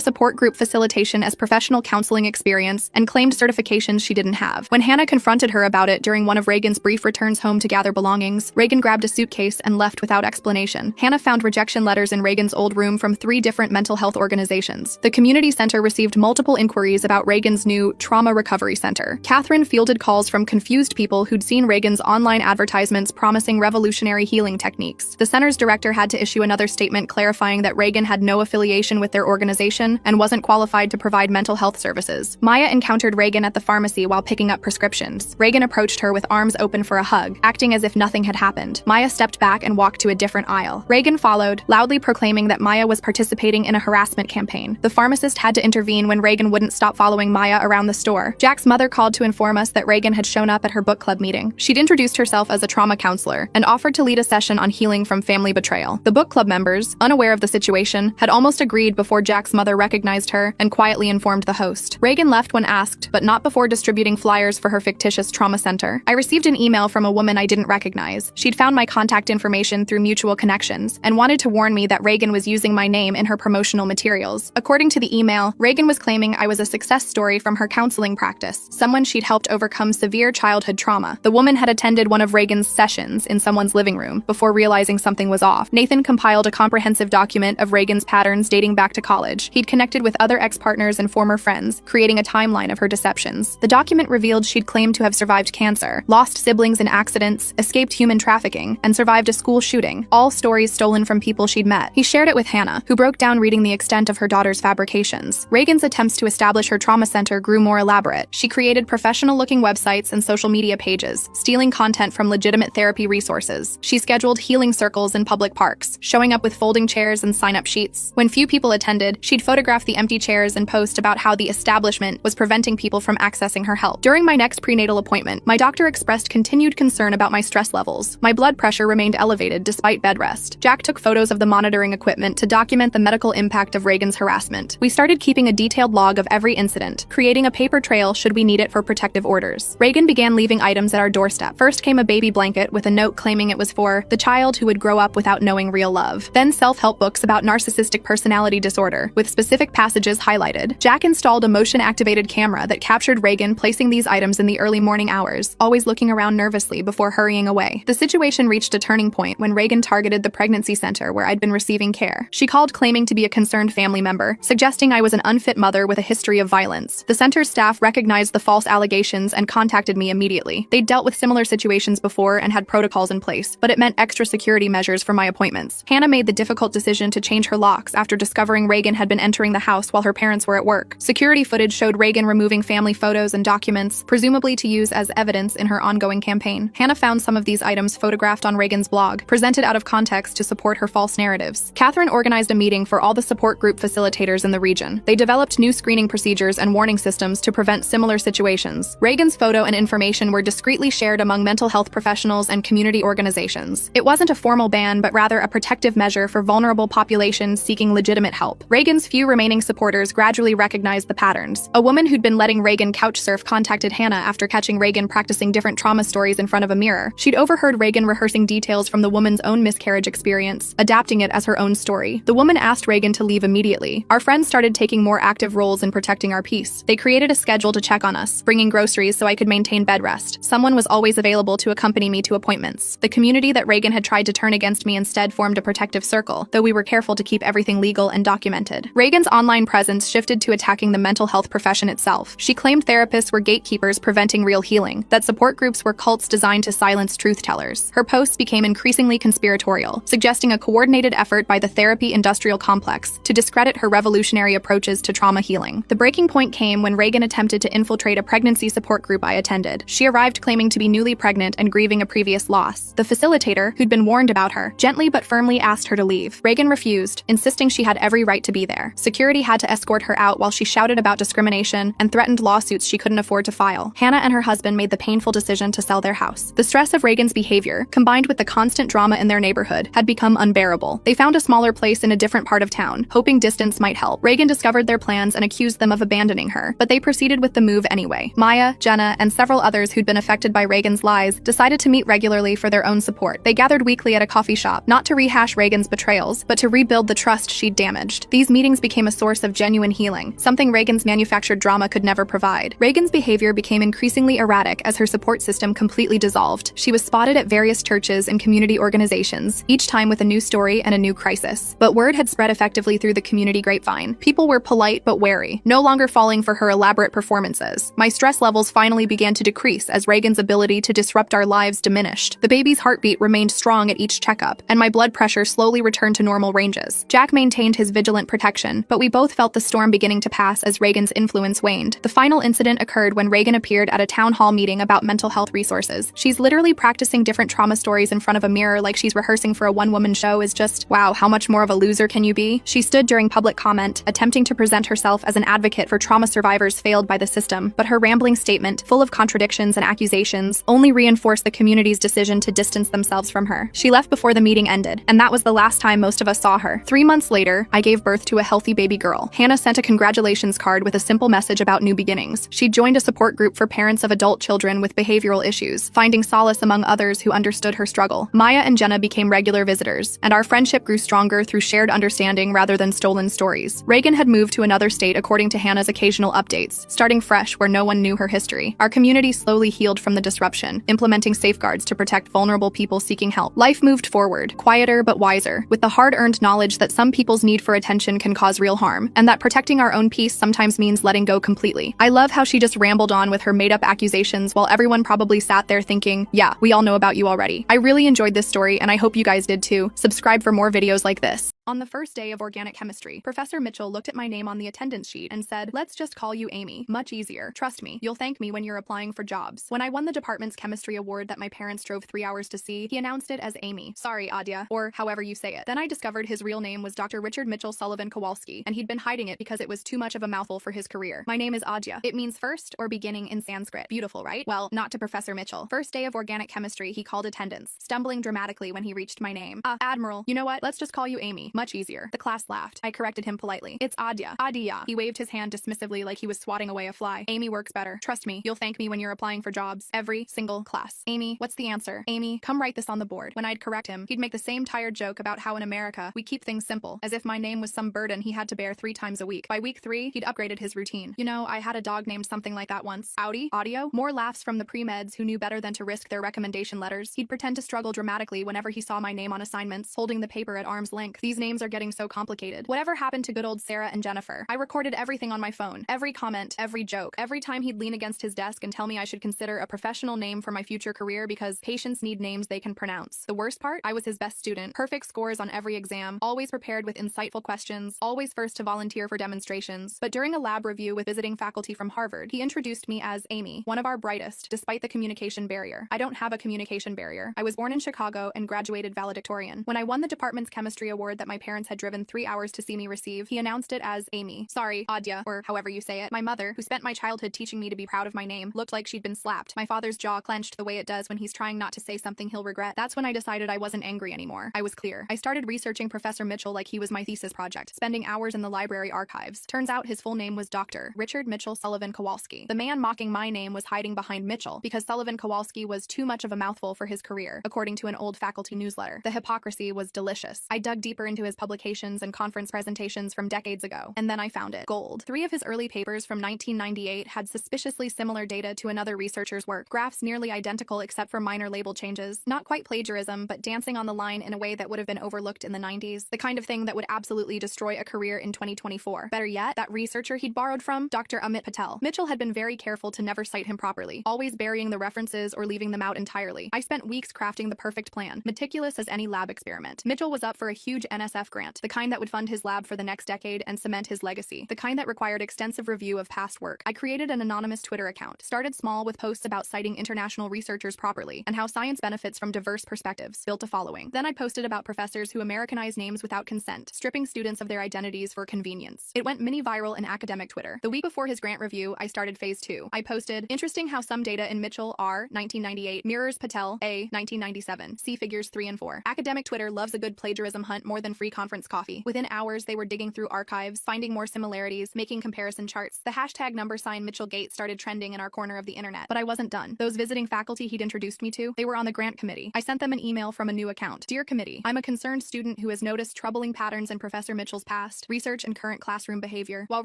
support group facilitation as professional counseling experience and claimed certifications she didn't have. When Hannah confronted her about it during one of Reagan's brief returns home to gather belongings, Reagan grabbed a suitcase and left without explanation. Hannah found rejection letters in Reagan's old room from 3 different mental health organizations. The community center received multiple inquiries about Reagan's new trauma recovery center. Catherine fielded calls from confused people who'd seen Reagan's online advertisements promising revolutionary healing techniques. The center's director had to issue another statement clarifying that Reagan had no affiliation with their organization and wasn't qualified to provide mental health services. Maya encountered Reagan at the pharmacy while picking up prescriptions. Reagan approached her with arms open for a hug, acting as if nothing had happened. Maya stepped back and walked to a different aisle. Reagan followed, loudly proclaiming that Maya was participating in a harassment campaign. The pharmacist had to intervene when Reagan wouldn't stop following Maya around the store. Jack's mother called to inform us that Reagan had shown up at her book club meeting. She'd introduced herself as a trauma counselor and offered to lead a session on healing from family betrayal. The book club members, unaware of the situation, had almost agreed before Jack's mother recognized her and quietly informed the host. Reagan left when asked, but not before distributing flyers for her fictitious trauma center. I received an email from a woman I didn't recognize. She'd found my contact information through mutual connections and wanted to warn me that Reagan was using my name in her promotional materials. According to the email, Reagan was claiming I was a success story from her counseling practice, someone she'd helped overcome severe childhood trauma. The woman had attended one of Reagan's sessions in someone's living room before realizing something was off. Nathan compiled a comprehensive document of Reagan's patterns dating back to college. He'd connected with other ex-partners and former friends, creating a timeline of her deceptions. The document revealed she'd claimed to have survived cancer, lost siblings in accidents, escaped human trafficking, and survived a school shooting, all stories stolen from people she'd met. He shared it with Hannah, who broke down reading the extent of her daughter's fabrications. Reagan's attempts to establish her trauma center grew more elaborate. She created professional-looking websites and social media pages, stealing content from legitimate therapy resources. She scheduled healing circles in public parks, showing up with folding chairs and sign-up sheets. When few people attended, she'd photograph the empty chairs and post about how the establishment was preventing people from accessing her help. During my next prenatal appointment, my doctor expressed continued concern about my stress levels. My blood pressure remained elevated despite bed rest. Jack took photos of the monitoring equipment to document the medical impact of Reagan's harassment. We started keeping a detailed log of every incident, creating a paper trail should we need it for protective orders. Reagan began leaving items at our doorstep. First came a baby blanket with a note claiming it was for the child who would grow up without knowing real love. Then self-help books about narcissistic personality disorder, with specific passages highlighted. Jack installed a motion-activated camera that captured Reagan placing these items in the early morning hours, always looking around nervously before hurrying away. The situation reached a turning point when Reagan targeted the pregnancy center where I'd been receiving care. She called claiming to be a concerned family member, suggesting I was an unfit mother with a history of violence. The center's staff recognized the false allegations and contacted me immediately. They'd dealt with similar situations before and had protocols in place, but it meant extra security measures for my appointments. Hannah made the difficult decision to change her locks after discovering Reagan had been entering the house while her parents were at work. Security footage showed Reagan removing family photos and documents, presumably to use as evidence in her ongoing campaign. Hannah found some of these items photographed on Reagan's blog, presented out of context to support her false narratives. Catherine organized a meeting for all the support group facilitators in the region. They developed new screening procedures and warning systems to prevent similar situations. Reagan's photo and information were discreetly shared among mental health professionals and community organizations. It wasn't a formal ban, but rather a protective measure for vulnerable populations seeking legitimate help. Reagan's few remaining supporters gradually recognized the patterns. A woman who'd been letting Reagan couch surf contacted Hannah after catching Reagan practicing different trauma stories in front of a mirror. She'd overheard Reagan rehearsing details from the woman's own miscarriage experience, adapting it as her own story. The woman asked Reagan to leave immediately. Our friends started taking more active roles in protecting our peace. They created a schedule to check on us, bringing groceries so I could maintain bed rest. Someone was always available to accompany me to appointments. The community that Reagan had tried to turn against me instead formed a protective circle, though we were careful to keep everything legal and documented. Reagan's online presence shifted to attacking the mental health profession itself. She claimed therapists were gatekeepers preventing real healing, that support groups were cults designed to silence truth tellers. Her posts became increasingly conspiratorial, suggesting a coordinated effort by the therapy industrial complex to discredit her revolutionary approaches to trauma healing. The breaking point came when Reagan attempted to infiltrate a pregnancy support group I attended. She arrived claiming to be newly pregnant and grieving a previous loss. The facilitator, who'd been warned about her, gently but firmly asked her to leave. Reagan refused, insisting she had every right to be there. Security had to escort her out while she shouted about discrimination and threatened lawsuits she couldn't afford to file. Hannah and her husband made the painful decision to sell their house. The stress of Reagan's behavior, combined with the constant drama in their neighborhood, had become unbearable. They found a smaller place in a different part of town, hoping distance might help. Reagan discovered their plans and accused them of abandoning her, but they proceeded with the move anyway. Maya, Jenna, and several others who'd been affected by Reagan's lies decided to meet regularly for their own support. They gathered weekly at a coffee shop workshop, not to rehash Reagan's betrayals, but to rebuild the trust she'd damaged. These meetings became a source of genuine healing, something Reagan's manufactured drama could never provide. Reagan's behavior became increasingly erratic as her support system completely dissolved. She was spotted at various churches and community organizations, each time with a new story and a new crisis. But word had spread effectively through the community grapevine. People were polite but wary, no longer falling for her elaborate performances. My stress levels finally began to decrease as Reagan's ability to disrupt our lives diminished. The baby's heartbeat remained strong at each checkup, and my blood pressure slowly returned to normal ranges. Jack maintained his vigilant protection, but we both felt the storm beginning to pass as Reagan's influence waned. The final incident occurred when Reagan appeared at a town hall meeting about mental health resources. She's literally practicing different trauma stories in front of a mirror like she's rehearsing for a one-woman show is just, wow, how much more of a loser can you be? She stood during public comment, attempting to present herself as an advocate for trauma survivors failed by the system, but her rambling statement, full of contradictions and accusations, only reinforced the community's decision to distance themselves from her. She left before the meeting ended, and that was the last time most of us saw her. 3 months later, I gave birth to a healthy baby girl. Hannah sent a congratulations card with a simple message about new beginnings. She joined a support group for parents of adult children with behavioral issues, finding solace among others who understood her struggle. Maya and Jenna became regular visitors, and our friendship grew stronger through shared understanding rather than stolen stories. Reagan had moved to another state according to Hannah's occasional updates, starting fresh where no one knew her history. Our community slowly healed from the disruption, implementing safeguards to protect vulnerable people seeking help. Life moved forward, quieter but wiser, with the hard-earned knowledge that some people's need for attention can cause real harm, and that protecting our own peace sometimes means letting go completely. I love how she just rambled on with her made-up accusations while everyone probably sat there thinking, yeah, we all know about you already. I really enjoyed this story, and I hope you guys did too. Subscribe for more videos like this. On the first day of organic chemistry, Professor Mitchell looked at my name on the attendance sheet and said, "Let's just call you Amy. Much easier. Trust me, you'll thank me when you're applying for jobs." When I won the department's chemistry award that my parents drove 3 hours to see, he announced it as Amy. Sorry, Adya, or however you say it. Then I discovered his real name was Dr. Richard Mitchell Sullivan Kowalski, and he'd been hiding it because it was too much of a mouthful for his career. My name is Adya. It means first or beginning in Sanskrit. Beautiful, right? Well, not to Professor Mitchell. First day of organic chemistry, he called attendance, stumbling dramatically when he reached my name. Admiral, you know what? Let's just call you Amy. Much easier. The class laughed. I corrected him politely. It's Adya. Adya. He waved his hand dismissively like he was swatting away a fly. Amy works better. Trust me, you'll thank me when you're applying for jobs. Every single class. Amy, what's the answer? Amy, come write this on the board. When I'd correct him, he'd make the same tired joke about how in America, we keep things simple, as if my name was some burden he had to bear 3 times a week. By week 3, he'd upgraded his routine. You know, I had a dog named something like that once. Audi? Audio? More laughs from the pre-meds who knew better than to risk their recommendation letters. He'd pretend to struggle dramatically whenever he saw my name on assignments, holding the paper at arm's length. These names are getting so complicated. Whatever happened to good old Sarah and Jennifer? I recorded everything on my phone. Every comment, every joke, every time he'd lean against his desk and tell me I should consider a professional name for my future career because patients need names they can pronounce. The worst part? I was his best student. Perfect scores on every exam, always prepared with insightful questions, always first to volunteer for demonstrations. But during a lab review with visiting faculty from Harvard, he introduced me as Amy, one of our brightest, despite the communication barrier. I don't have a communication barrier. I was born in Chicago and graduated valedictorian. When I won the department's chemistry award that my parents had driven 3 hours to see me receive, he announced it as Amy. Sorry, Adya, or however you say it. My mother, who spent my childhood teaching me to be proud of my name, looked like she'd been slapped. My father's jaw clenched the way it does when he's trying not to say something he'll regret. That's when I decided I wasn't angry anymore. I was clear. I started researching Professor Mitchell like he was my thesis project, spending hours in the library archives. Turns out his full name was Dr. Richard Mitchell Sullivan Kowalski. The man mocking my name was hiding behind Mitchell because Sullivan Kowalski was too much of a mouthful for his career, according to an old faculty newsletter. The hypocrisy was delicious. I dug deeper into his publications and conference presentations from decades ago, and then I found it. Gold. 3 of his early papers from 1998 had suspiciously similar data to another researcher's work. Graphs nearly identical except for minor label changes. Not quite plagiarism, but dancing on the line in a way that would have been overlooked in the 90s. The kind of thing that would absolutely destroy a career in 2024. Better yet, that researcher he'd borrowed from, Dr. Amit Patel. Mitchell had been very careful to never cite him properly, always burying the references or leaving them out entirely. I spent weeks crafting the perfect plan, meticulous as any lab experiment. Mitchell was up for a huge NSF grant, the kind that would fund his lab for the next decade and cement his legacy, the kind that required extensive review of past work. I created an anonymous Twitter account, started small with posts about citing international researchers properly and how science benefits from diverse perspectives, built a following. Then I posted about professors who Americanize names without consent, stripping students of their identities for convenience. It went mini viral in academic Twitter. The week before his grant review, I started phase 2. I posted, interesting how some data in Mitchell R. 1998 mirrors Patel A. 1997. See figures 3 and 4. Academic Twitter loves a good plagiarism hunt more than free conference coffee. Within hours, they were digging through archives, finding more similarities, making comparison charts. The hashtag #sign Mitchellgate started trending in our corner of the internet. But I wasn't done. Those visiting faculty he'd introduced me to, they were on the grant committee. I sent them an email from a new account account. Dear Committee, I'm a concerned student who has noticed troubling patterns in Professor Mitchell's past, research, and current classroom behavior. While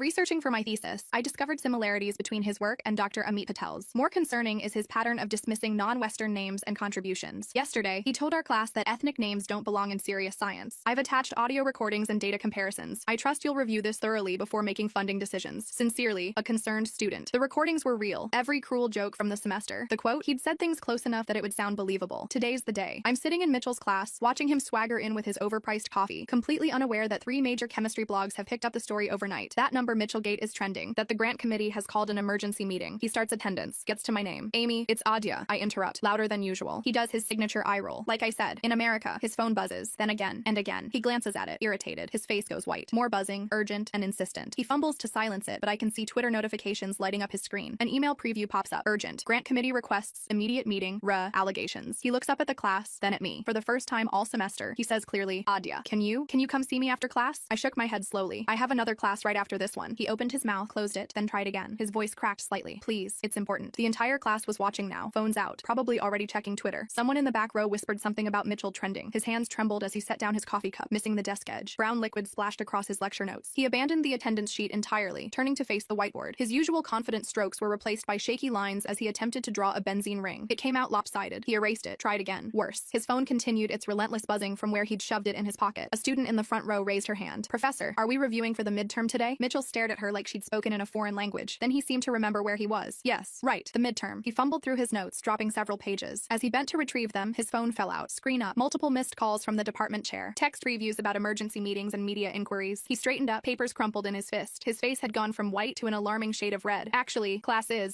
researching for my thesis, I discovered similarities between his work and Dr. Amit Patel's. More concerning is his pattern of dismissing non-Western names and contributions. Yesterday, he told our class that ethnic names don't belong in serious science. I've attached audio recordings and data comparisons. I trust you'll review this thoroughly before making funding decisions. Sincerely, a concerned student. The recordings were real. Every cruel joke from the semester. The quote, he'd said things close enough that it would sound believable. Today's the day. I'm sitting in Mitchell's class, watching him swagger in with his overpriced coffee, completely unaware that 3 major chemistry blogs have picked up the story overnight. That number Mitchellgate is trending, that the grant committee has called an emergency meeting. He starts attendance, gets to my name. Amy, it's Adia. I interrupt, louder than usual. He does his signature eye roll. Like I said, in America, his phone buzzes, then again, and again. He glances at it, irritated. His face goes white. More buzzing, urgent, and insistent. He fumbles to silence it, but I can see Twitter notifications lighting up his screen. An email preview pops up. Urgent. Grant committee requests immediate meeting. Allegations. He looks up at the class, then at me. For the first time all semester, he says clearly, Adia, can you come see me after class? I shook my head slowly. I have another class right after this one. He opened his mouth, closed it, then tried again. His voice cracked slightly. Please, it's important. The entire class was watching now. Phones out. Probably already checking Twitter. Someone in the back row whispered something about Mitchell trending. His hands trembled as he set down his coffee cup, missing the desk edge. Brown liquid splashed across his lecture notes. He abandoned the attendance sheet entirely, turning to face the whiteboard. His usual confident strokes were replaced by shaky lines as he attempted to draw a benzene ring. It came out lopsided. He erased it, tried again. Worse. His phone continued its relentless buzzing from where he'd shoved it in his pocket. A student in the front row raised her hand. Professor, are we reviewing for the midterm today? Mitchell stared at her like she'd spoken in a foreign language. Then he seemed to remember where he was. Yes, right, the midterm. He fumbled through his notes, dropping several pages. As he bent to retrieve them, his phone fell out. Screen up. Multiple missed calls from the department chair. Text reviews about emergency meetings and media inquiries. He straightened up, papers crumpled in his fist. His face had gone from white to an alarming shade of red. Actually,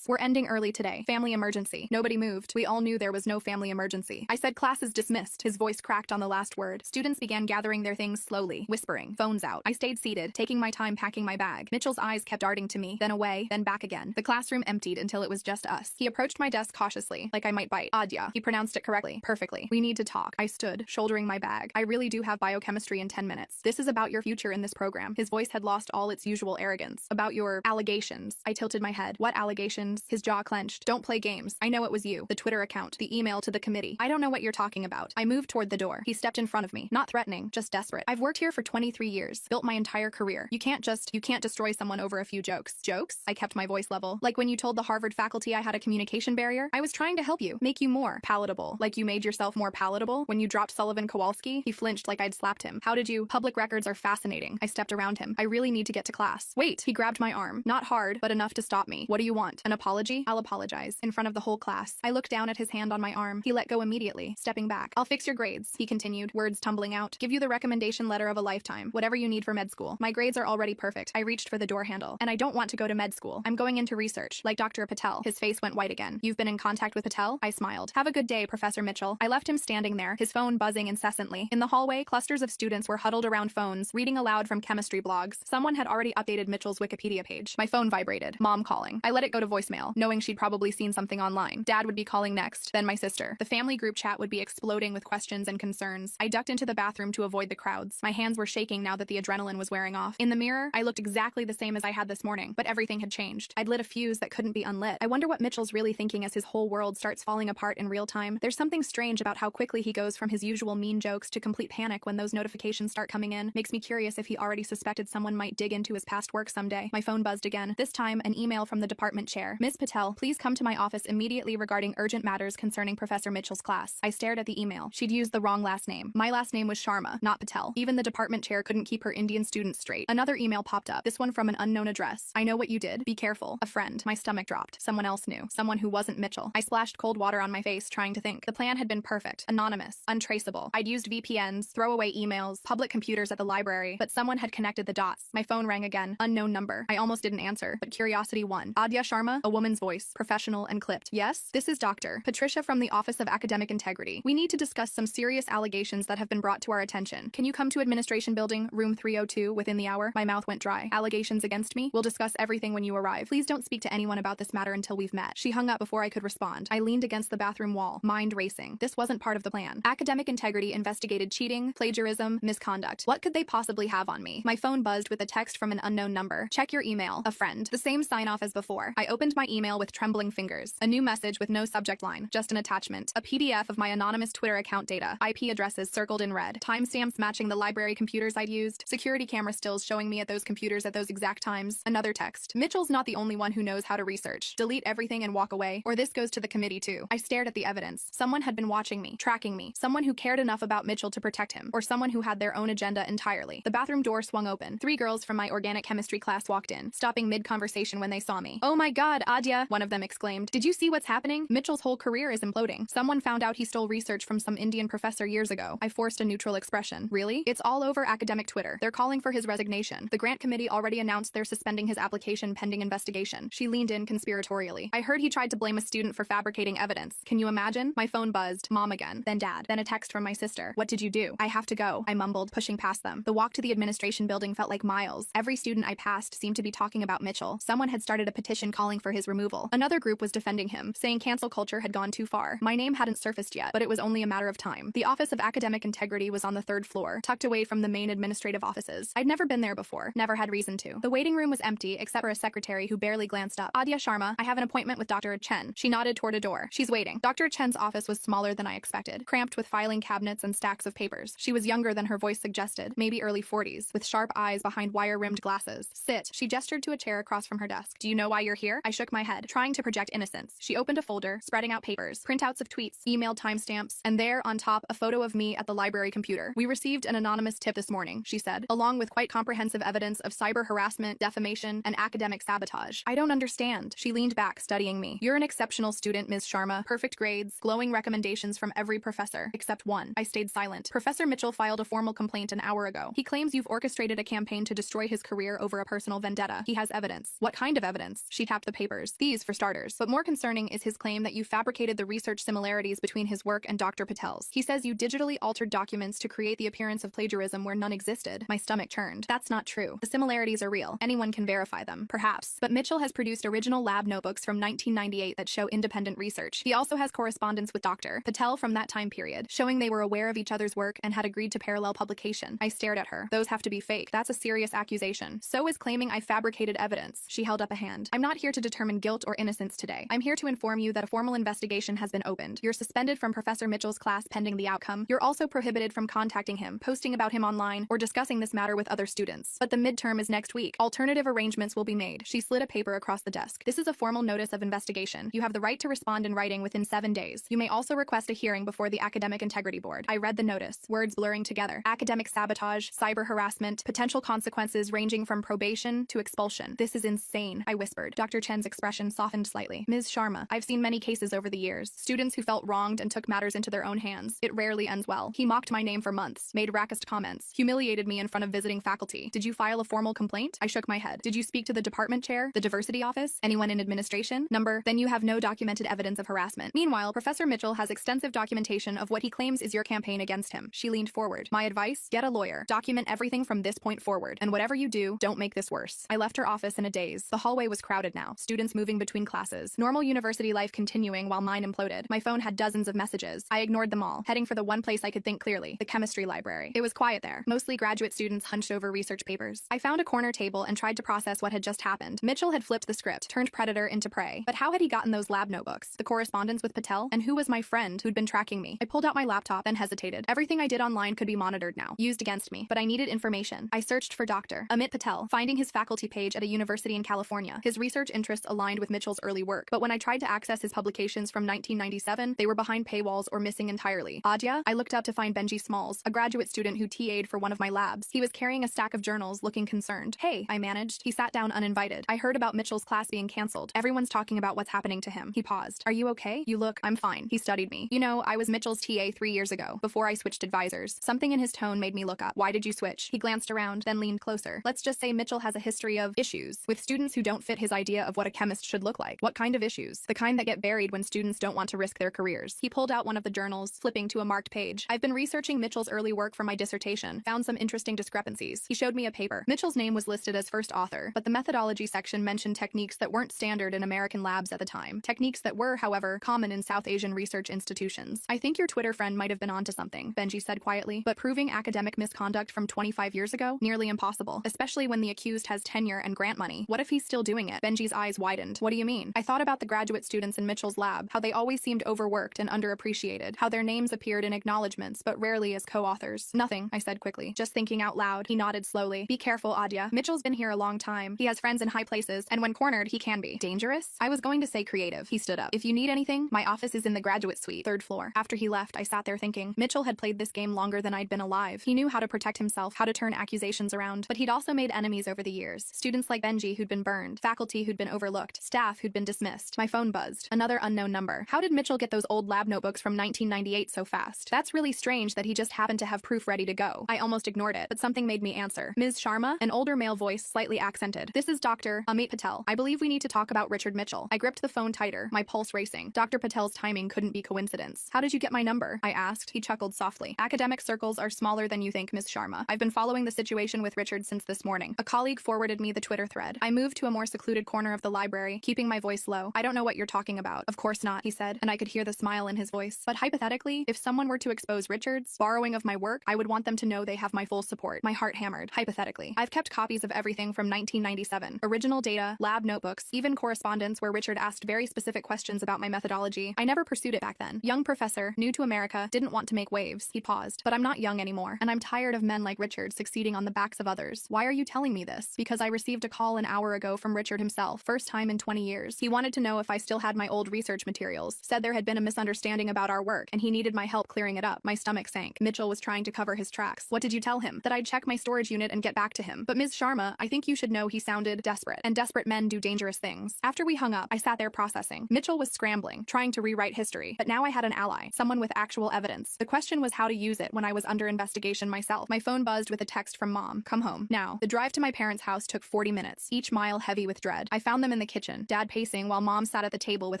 we're ending early today. Family emergency. Nobody moved. We all knew there was no family emergency. I said class is dismissed. His voice cracked on the last word. Students began gathering their things slowly, whispering, phones out. I stayed seated, taking my time packing my bag. Mitchell's eyes kept darting to me, then away, then back again. The classroom emptied until it was just us. He approached my desk cautiously, like I might bite. Adia. He pronounced it correctly. Perfectly. We need to talk. I stood, shouldering my bag. I really do have biochemistry in 10 minutes. This is about your future in this program. His voice had lost all its usual arrogance. About your allegations. I tilted my head. What allegations? His jaw clenched. Don't play games. I know it was you. The Twitter account. The email to the committee. I don't know what you're talking about. I moved toward the door. He stepped in front of me. Not threatening, just desperate. I've worked here for 23 years. Built my entire career. You can't destroy someone over a few jokes. Jokes? I kept my voice level. Like when you told the Harvard faculty I had a communication barrier? I was trying to help you. Make you more palatable. Like you made yourself more palatable? When you dropped Sullivan Kowalski? He flinched like I'd slapped him. How did you? Public records are fascinating. I stepped around him. I really need to get to class. Wait. He grabbed my arm. Not hard, but enough to stop me. What do you want? An apology? I'll apologize. In front of the whole class. I looked down at his hand on my arm. He let go immediately, stepping back. I'll fix your grades, he continued, words tumbling out. Give you the recommendation letter of a lifetime. Whatever you need for med school. My grades are already perfect. I reached for the door handle. And I don't want to go to med school. I'm going into research, like Dr. Patel. His face went white again. You've been in contact with Patel? I smiled. Have a good day, Professor Mitchell. I left him standing there, his phone buzzing incessantly. In the hallway, clusters of students were huddled around phones, reading aloud from chemistry blogs. Someone had already updated Mitchell's Wikipedia page. My phone vibrated. Mom calling. I let it go to voicemail, knowing she'd probably seen something online. Dad would be calling next, then my sister. The family group chat would be exploding with questions and concerns. I ducked into the bathroom to avoid the crowds. My hands were shaking now that the adrenaline was wearing off. In the mirror, I looked exactly the same as I had this morning, but everything had changed. I'd lit a fuse that couldn't be unlit. I wonder what Mitchell's really thinking as his whole world starts falling apart in real time. There's something strange about how quickly he goes from his usual mean jokes to complete panic when those notifications start coming in. Makes me curious if he already suspected someone might dig into his past work someday. My phone buzzed again. This time, an email from the department chair. Ms. Patel, please come to my office immediately regarding urgent matters concerning Professor Mitchell's class. I stared at the email. She'd used the wrong last name. My last name was Sharma, not Patel. Even the department chair couldn't keep her Indian students straight. Another email popped up, this one from an unknown address. I know what you did. Be careful. A friend. My stomach dropped. Someone else knew. Someone who wasn't Mitchell. I splashed cold water on my face, trying to think. The plan had been perfect. Anonymous. Untraceable. I'd used VPNs, throwaway emails, public computers at the library, but someone had connected the dots. My phone rang again. Unknown number. I almost didn't answer, but curiosity won. Adia Sharma? A woman's voice. Professional and clipped. Yes? This is Dr. Patricia from the Office of Academic Integrity. We need to discuss some serious allegations that have been brought to our attention. Can you come to Administration Building, room 302, within the hour? My mouth went dry. Allegations against me? We'll discuss everything when you arrive. Please don't speak to anyone about this matter until we've met. She hung up before I could respond. I leaned against the bathroom wall, mind racing. This wasn't part of the plan. Academic Integrity investigated cheating, plagiarism, misconduct. What could they possibly have on me? My phone buzzed with a text from an unknown number. Check your email. A friend. The same sign-off as before. I opened my email with trembling fingers. A new message with no subject line, just an attachment. A PDF of my anonymous Twitter account data. IP addresses circled in red. Timestamps matching the library computers I'd used. Security camera stills showing me at those computers at those exact times. Another text. Mitchell's not the only one who knows how to research. Delete everything and walk away, or this goes to the committee too. I stared at the evidence. Someone had been watching me, tracking me. Someone who cared enough about Mitchell to protect him, or someone who had their own agenda entirely. The bathroom door swung open. 3 girls from my organic chemistry class walked in, stopping mid-conversation when they saw me. "Oh my god, Adya," one of them exclaimed. "Did you see what's happening? Mitchell's whole career is imploding. Someone found out he stole research from some Indian professor years ago." I forced a neutral expression. "Really? It's all over academic Twitter. They're calling for his resignation. The grant committee already announced they're suspending his application pending investigation." She leaned in conspiratorially. "I heard he tried to blame a student for fabricating evidence. Can you imagine?" My phone buzzed. Mom again. Then Dad. Then a text from my sister. "What did you do?" "I have to go," I mumbled, pushing past them. The walk to the administration building felt like miles. Every student I passed seemed to be talking about Mitchell. Someone had started a petition calling for his removal. Another group was defending him, saying cancel culture had gone too far. My name hadn't surfaced yet, but it was only a matter of time. The Office of Academic Integrity was on the 3rd floor, tucked away from the main administrative offices. I'd never been there before, never had reason to. The waiting room was empty, except for a secretary who barely glanced up. "Adya Sharma, I have an appointment with Dr. Chen." She nodded toward a door. "She's waiting." Dr. Chen's office was smaller than I expected, cramped with filing cabinets and stacks of papers. She was younger than her voice suggested, maybe early 40s, with sharp eyes behind wire-rimmed glasses. "Sit." She gestured to a chair across from her desk. "Do you know why you're here?" I shook my head, trying to project innocence. She opened a folder, spreading out papers, printouts of tweets, emailed timestamps, and there, on top, a photo of me at the library computer. "We received an anonymous tip this morning," she said, "along with quite comprehensive evidence of cyber harassment, defamation, and academic sabotage." "I don't understand." She leaned back, studying me. "You're an exceptional student, Ms. Sharma. Perfect grades, glowing recommendations from every professor, except one." I stayed silent. "Professor Mitchell filed a formal complaint an hour ago. He claims you've orchestrated a campaign to destroy his career over a personal vendetta. He has evidence." "What kind of evidence?" She tapped the papers. "These, for starters. But more concerning is his claim that you fabricated the research similarities between his work and Dr. Patel's. He says you digitally altered documents to create the appearance of plagiarism where none existed." My stomach churned. "That's not true. The similarities are real. Anyone can verify them. Perhaps. But Mitchell has produced original lab notebooks from 1998 that show independent research. He also has correspondence with Dr. Patel from that time period, showing they were aware of each other's work and had agreed to parallel publication." I stared at her. "Those have to be fake. That's a serious accusation." "So is claiming I fabricated evidence." She held up a hand. "I'm not here to determine guilt or innocence today. I'm here to inform you that a formal investigation has been opened. You're suspended from Professor Mitchell's class pending the outcome. You're also prohibited from contacting him, posting about him online, or discussing this matter with other students. But the midterm is next week. Alternative arrangements will be made." She slid a paper across the desk. "This is a formal notice of investigation. You have the right to respond in writing within 7 days. You may also request a hearing before the Academic Integrity Board." I read the notice, words blurring together. Academic sabotage, cyber harassment, potential consequences ranging from probation to expulsion. "This is insane," I whispered. Dr. Chen's expression softened slightly. "Ms. Sharma, I've seen many cases over the years. Students who felt wronged and took matters into their own hands. It rarely ends well. He mocked my name for months, made racist comments, humiliated me in front of visiting faculty. Did you file a formal complaint?" I shook my head. "Did you speak to the department chair, the diversity office, anyone in administration?" "Number, then you have no documented evidence of harassment. Meanwhile, Professor Mitchell has extensive documentation of what he claims is your campaign against him." She leaned forward. "My advice? Get a lawyer. Document everything from this point forward. And whatever you do, don't make this worse." I left her office in a daze. The hallway was crowded now, students moving between classes, normal university life continuing while mine imploded. My phone had dozens of messages. I ignored them all, heading for the one place I could think clearly, the chemistry library. It was quiet there, mostly graduate students hunched over research papers. I found a corner table and tried to process what had just happened. Mitchell had flipped the script, turned predator into prey. But how had he gotten those lab notebooks? The correspondence with Patel? And who was my friend who'd been tracking me? I pulled out my laptop, then hesitated. Everything I did online could be monitored now, used against me, but I needed information. I searched for Dr. Amit Patel, finding his faculty page at a university in California. His research interests aligned with Mitchell's early work, but when I tried to access his publications from 1997, they were behind paywalls or missing entirely. Adya? I looked up to find Benji Smalls, a graduate student who TA'd for one of my labs. He was carrying a stack of journals, looking concerned. "Hey," I managed. He sat down uninvited. "I heard about Mitchell's class being canceled. Everyone's talking about what's happening to him." He paused. "Are you okay?" "You look." "I'm fine." He studied me. "You know, I was Mitchell's TA 3 years ago, before I switched advisors." Something in his tone made me look up. "Why did you switch?" He glanced around, then leaned closer. "Let's just say Mitchell has a history of issues with students who don't fit his idea of what a chemist should look like." "What kind of issues?" "The kind that get buried when students don't want to risk their careers." He pulled out one of the journals, flipping to a marked page. "I've been researching Mitchell's early work for my dissertation, found some interesting discrepancies." He showed me a paper. Mitchell's name was listed as first author, but the methodology section mentioned techniques that weren't standard in American labs at the time. Techniques that were, however, common in South Asian research institutions. "I think your Twitter friend might have been onto something," Benji said quietly, "but proving academic misconduct from 25 years ago? Nearly impossible, especially when the accused has tenure and grant money. What if he's still doing it?" Benji's eyes widened. "What do you mean?" I thought about the graduate students in Mitchell's lab, how they always seemed overworked and underappreciated, how their names appeared in acknowledgements, but rarely as co-authors. Nothing, I said quickly, just thinking out loud. He nodded slowly. Be careful, Adya. Mitchell's been here a long time. He has friends in high places, and when cornered, he can be dangerous. I was going to say creative. He stood up. If you need anything, my office is in the graduate suite, 3rd floor. After he left, I sat there thinking. Mitchell had played this game longer than I'd been alive. He knew how to protect himself, how to turn accusations around, but he'd also made enemies over the years. Students like Benji who'd been burned, faculty who'd been overlooked, staff who'd been dismissed. My phone buzzed. Another unknown number. How did Mitchell get those old lab notebooks from 1998 so fast? That's really strange that he just happened to have proof ready to go. I almost ignored it, but something made me answer. Ms. Sharma, an older male voice, slightly accented. This is Dr. Amit Patel. I believe we need to talk about Richard Mitchell. I gripped the phone tighter, my pulse racing. Dr. Patel's timing couldn't be coincidence. How did you get my number? I asked. He chuckled softly. Academic circles are smaller than you think, Ms. Sharma. I've been following the situation with Richard since this morning. A colleague forwarded me the Twitter thread. I moved to a more secluded corner of the library, keeping my voice low. I don't know what you're talking about. Of course not, he said, and I could hear the smile in his voice. But hypothetically, if someone were to expose Richard's borrowing of my work, I would want them to know they have my full support. My heart hammered. Hypothetically. I've kept copies of everything from 1997. Original data, lab notebooks, even correspondence where Richard asked very specific questions about my methodology. I never pursued it back then. Young professor, new to America, didn't want to make waves. He paused. But I'm not young anymore, and I'm tired of men like Richard succeeding on the backs of others. Why are you telling me this? Because I received a call an hour ago from Richard himself, first time in 20 years. He wanted to know if I still had my old research materials, said there had been a misunderstanding about our work, and he needed my help clearing it up. My stomach sank. Mitchell was trying to cover his tracks. What did you tell him? That I'd check my storage unit and get back to him. But Ms. Sharma, I think you should know he sounded desperate, and desperate men do dangerous things. After we hung up, I sat there processing. Mitchell was scrambling, trying to rewrite history, but now I had an ally, someone with actual evidence. The question was how to use it when I was under investigation myself. My phone buzzed with a text from Mom. Come home. Now. The drive to my parents' house took 40 minutes, each mile heavy with dread. I found them in the kitchen, Dad pacing while Mom sat at the table with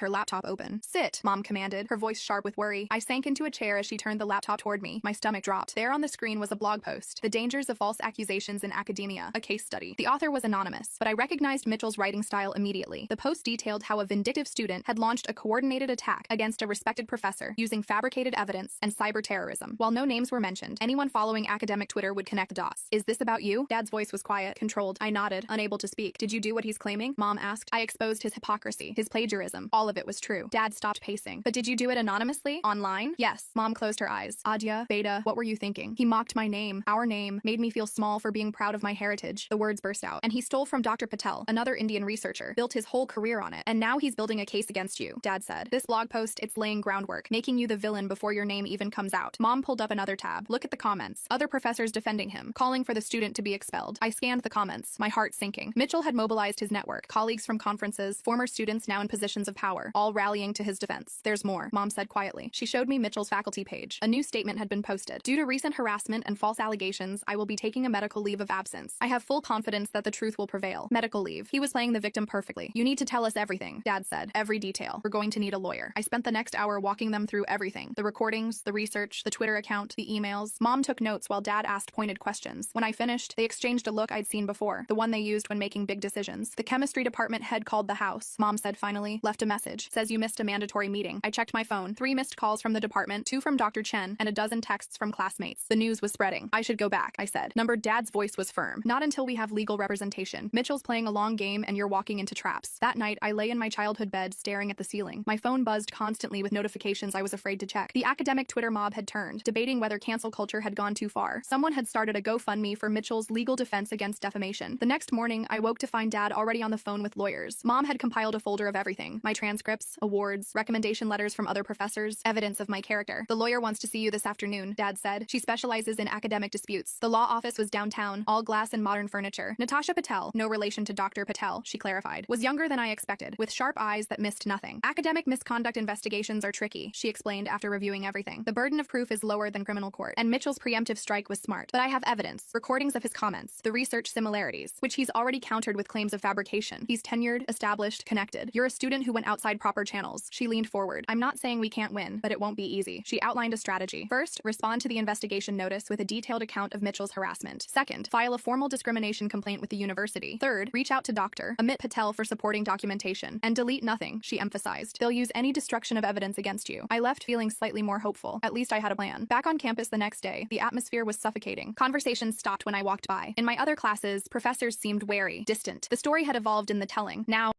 her laptop open. Sit, Mom commanded, her voice sharp with worry. I sank into a chair as she turned the laptop toward me. My stomach dropped. There on the screen was a blog post, The Dangers of False Accusations in Academia, a case study. The author was anonymous, but I recognized Mitchell's writing style immediately. The post detailed how a vindictive student had launched a coordinated attack against a respected professor using fabricated evidence and cyber terrorism. While no names were mentioned, anyone following academic Twitter would connect the dots. Is this about you? Dad's voice was quiet, controlled. I nodded, unable to speak. Did you do what he's claiming? Mom asked. I exposed his hypocrisy, his plagiarism. All of it was true. Dad stopped pacing. But did you do it anonymously? Online? Yes. Mom closed her eyes. Adya, Beta, what were you thinking? He mocked my name, our name, made me feel small for being proud of my heritage. The words burst out. And he stole from Dr. Patel, another Indian researcher, built his whole career on it. And now he's building a case against you, Dad said. This blog post, it's laying groundwork, making you the villain before your name even comes out. Mom pulled up another tab. Look at the comments. Other professors defending him, calling for the student to be expelled. I scanned the comments, my heart sinking. Mitchell had mobilized his network, colleagues from conferences, former students now in positions of power, all rallying to his defense. There's more, Mom said quietly. She showed me Mitchell's faculty page. A new statement had been posted. Due to recent harassment and false allegations, I will be taking a medical leave of absence. I have full confidence that the truth will prevail. Medical leave. He was playing the victim perfectly. You need to tell us everything, Dad said. Every detail. We're going to need a lawyer. I spent the next hour walking them through everything. The recordings, the research, the Twitter account, the emails. Mom took notes while Dad asked pointed questions. When I finished, they exchanged a look I'd seen before, the one they used when making big decisions. The chemistry department head called the house. Mom said finally, left a message. Says you missed a mandatory meeting. I checked my phone. 3 missed calls from the department, 2 from Dr. Chen, and a dozen texts from classmates. The news was spreading. I should go back, I said. Dad's voice was firm. Not until we have legal representation. Mitchell's playing a long game and you're walking into traps. That night, I lay in my childhood bed staring at the ceiling. My phone buzzed constantly with notifications I was afraid to check. The academic Twitter mob had turned, debating whether cancel culture had gone too far. Someone had started a GoFundMe for Mitchell's legal defense against defamation. The next morning, I woke to find Dad already on the phone with lawyers. Mom had compiled a folder of everything. My transcripts, awards, recommendation letters from other professors, evidence of my character. The lawyer wants to see you this afternoon, Dad said. She specializes in academic disputes. The law office was downtown, all glass and modern furniture. Natasha Patel, no relation to Dr. Patel, she clarified, was younger than I expected, with sharp eyes that missed nothing. Academic misconduct investigations are tricky, she explained after reviewing everything. The burden of proof is lower than criminal court, and Mitchell's preemptive strike was smart. But I have evidence, recordings of his comments, the research similarities, which he's already countered with claims of fabrication. He's tenured, established, connected. You're a student who went outside proper channels. She leaned forward. I'm not saying we can't win, but it won't be easy. She outlined a strategy. First, respond to the investigation notice with a detailed account of Mitchell's harassment. Second, file a formal discrimination complaint with the university. Third, reach out to Dr. Amit Patel for supporting documentation. And delete nothing, she emphasized. They'll use any destruction of evidence against you. I left feeling slightly more hopeful. At least I had a plan. Back on campus the next day, the atmosphere was suffocating. Conversations stopped when I walked by. In my other classes, professors seemed wary, distant. The story had evolved in the telling. Now,